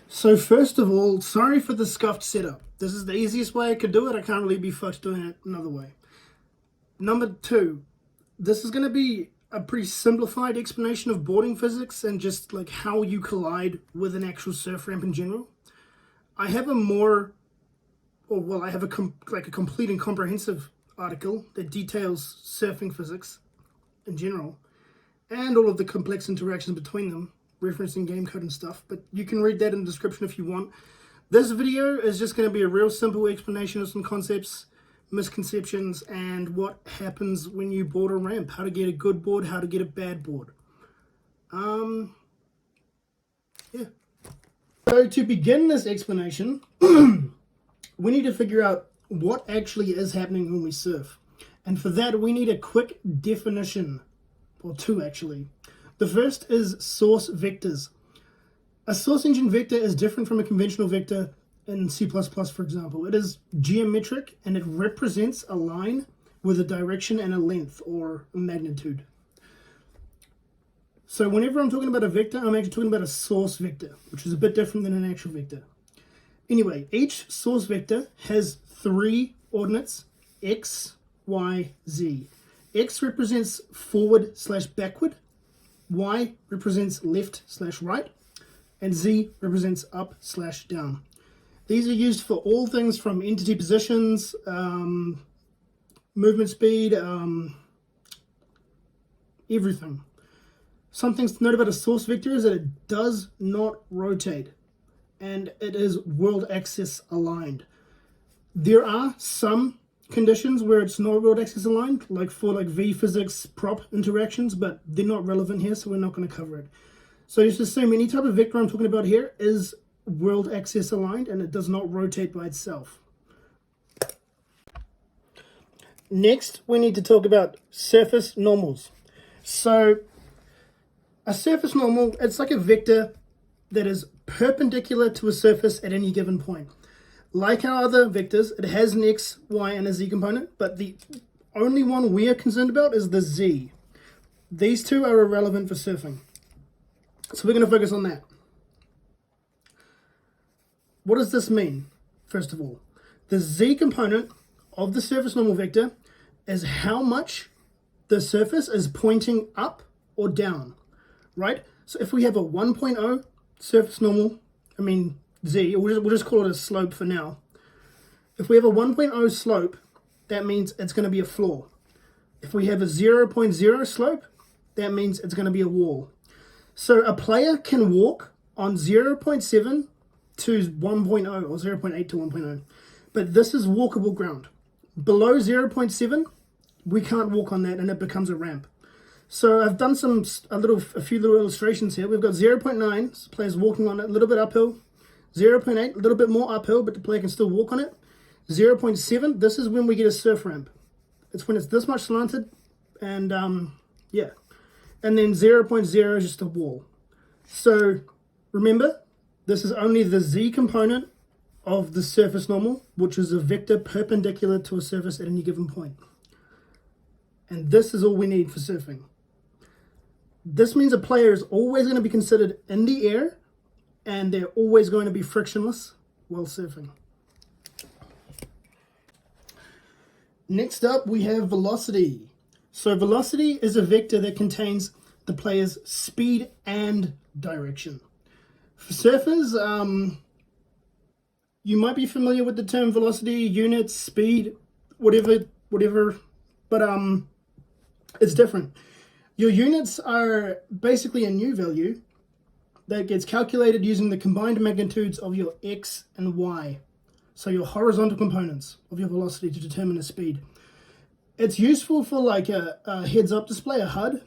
So first of all, sorry for the scuffed setup. This is the easiest way I could do it. I can't really be fucked doing it another way. Number two, this is going to be a pretty simplified explanation of boarding physics and just like how you collide with an actual surf ramp in general. I have a more, or well, I have a complete and comprehensive article that details surfing physics in general and all of the complex interactions between them, referencing game code and stuff, but you can read that in the description if you want. This video is just going to be a real simple explanation of some concepts, misconceptions, and what happens when you board a ramp, how to get a good board, how to get a bad board. Yeah. So to begin this explanation, we need to figure out what actually is happening when we surf. And for that, we need a quick definition, or two actually. The first is source vectors. A source engine vector is different from a conventional vector in C++, for example. It is geometric and it represents a line with a direction and a length or a magnitude. So whenever I'm talking about a vector, I'm actually talking about a source vector, which is a bit different than an actual vector. Anyway, each source vector has three ordinates: x, y, z. X represents forward/backward, y represents left/right, and z represents up/down. These are used for all things from entity positions, movement speed, everything. Some things to note about a source vector is that it does not rotate, and it is world axis aligned. There are some conditions where it's not world axis aligned, like for V physics prop interactions, but they're not relevant here, so we're not going to cover it. So just assume any type of vector I'm talking about here is world axis aligned and it does not rotate by itself. Next, we need to talk about surface normals. So a surface normal, it's like a vector that is perpendicular to a surface at any given point. Like our other vectors, it has an x, y, and a z component, but the only one we are concerned about is the z. These two are irrelevant for surfing. So we're going to focus on that. What does this mean, first of all? The z component of the surface normal vector is how much the surface is pointing up or down, right? So if we have a 1.0 surface normal, z, we'll just call it a slope for now. If we have a 1.0 slope, that means it's going to be a floor. If we have a 0.0 slope, that means it's going to be a wall. So a player can walk on 0.7 to 1.0 or 0.8 to 1.0, but this is walkable ground. Below 0.7, we can't walk on that and it becomes a ramp. So I've done a few little illustrations here. We've got 0.9, so the player's walking on it a little bit uphill. 0.8, a little bit more uphill, but the player can still walk on it. 0.7, this is when we get a surf ramp. It's when it's this much slanted, and yeah. And then 0.0 is just a wall. So remember, this is only the z component of the surface normal, which is a vector perpendicular to a surface at any given point. And this is all we need for surfing. This means a player is always going to be considered in the air, and they're always going to be frictionless while surfing. Next up, we have velocity. So velocity is a vector that contains the player's speed and direction. For surfers, you might be familiar with the term velocity, units, speed, whatever, but it's different. Your units are basically a new value that gets calculated using the combined magnitudes of your x and y. So your horizontal components of your velocity to determine the speed. It's useful for a heads-up display, a HUD,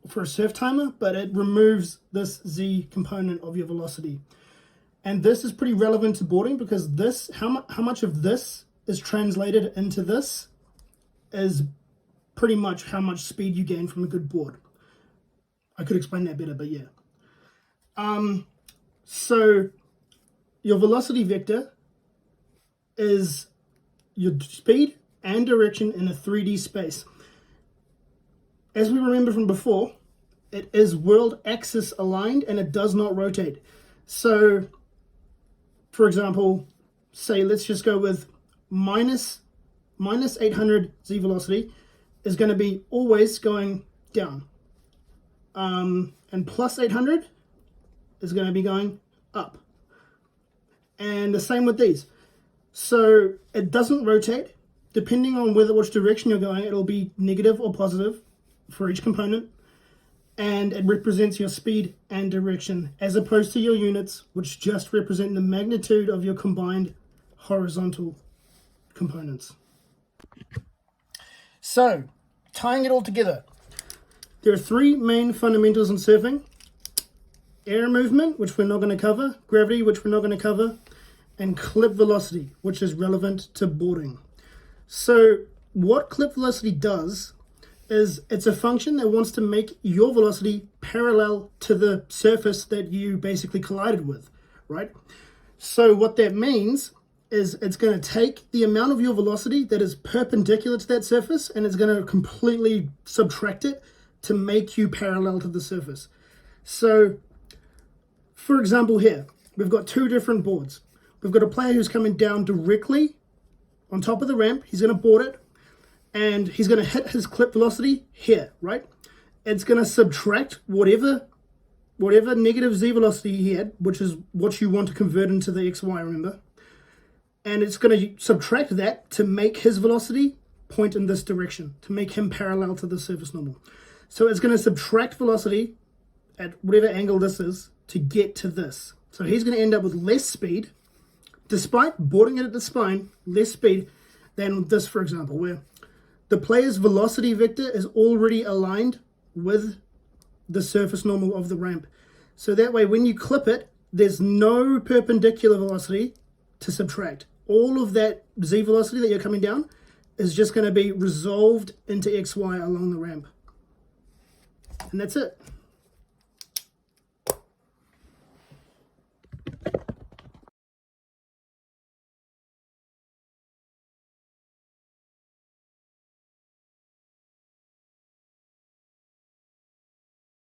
for a surf timer, but it removes this z component of your velocity. And this is pretty relevant to boarding because this, how much of this is translated into this is pretty much how much speed you gain from a good board. I could explain that better, but yeah. So your velocity vector is your speed and direction in a 3D space. As we remember from before, it is world axis aligned and it does not rotate. So for example, say let's just go with minus 800 z velocity is going to be always going down. And plus 800 is going to be going up. And the same with these. So it doesn't rotate. Depending on which direction you're going, it'll be negative or positive for each component. And it represents your speed and direction, as opposed to your units, which just represent the magnitude of your combined horizontal components. So, tying it all together, there are three main fundamentals in surfing: air movement, which we're not going to cover, gravity, which we're not going to cover, and clip velocity, which is relevant to boarding. So what clip velocity does is it's a function that wants to make your velocity parallel to the surface that you basically collided with, right? So what that means is it's going to take the amount of your velocity that is perpendicular to that surface, and it's going to completely subtract it to make you parallel to the surface. So, for example here, we've got two different boards. We've got a player who's coming down directly on top of the ramp. He's going to board it, and he's going to hit his clip velocity here, right? It's going to subtract whatever negative z velocity he had, which is what you want to convert into the xy, remember? And it's going to subtract that to make his velocity point in this direction, to make him parallel to the surface normal. So it's going to subtract velocity at whatever angle this is to get to this. So he's going to end up with less speed, despite boarding it at the spine, less speed than this, for example, where the player's velocity vector is already aligned with the surface normal of the ramp. So that way, when you clip it, there's no perpendicular velocity to subtract. All of that z velocity that you're coming down is just going to be resolved into xy along the ramp. And that's it.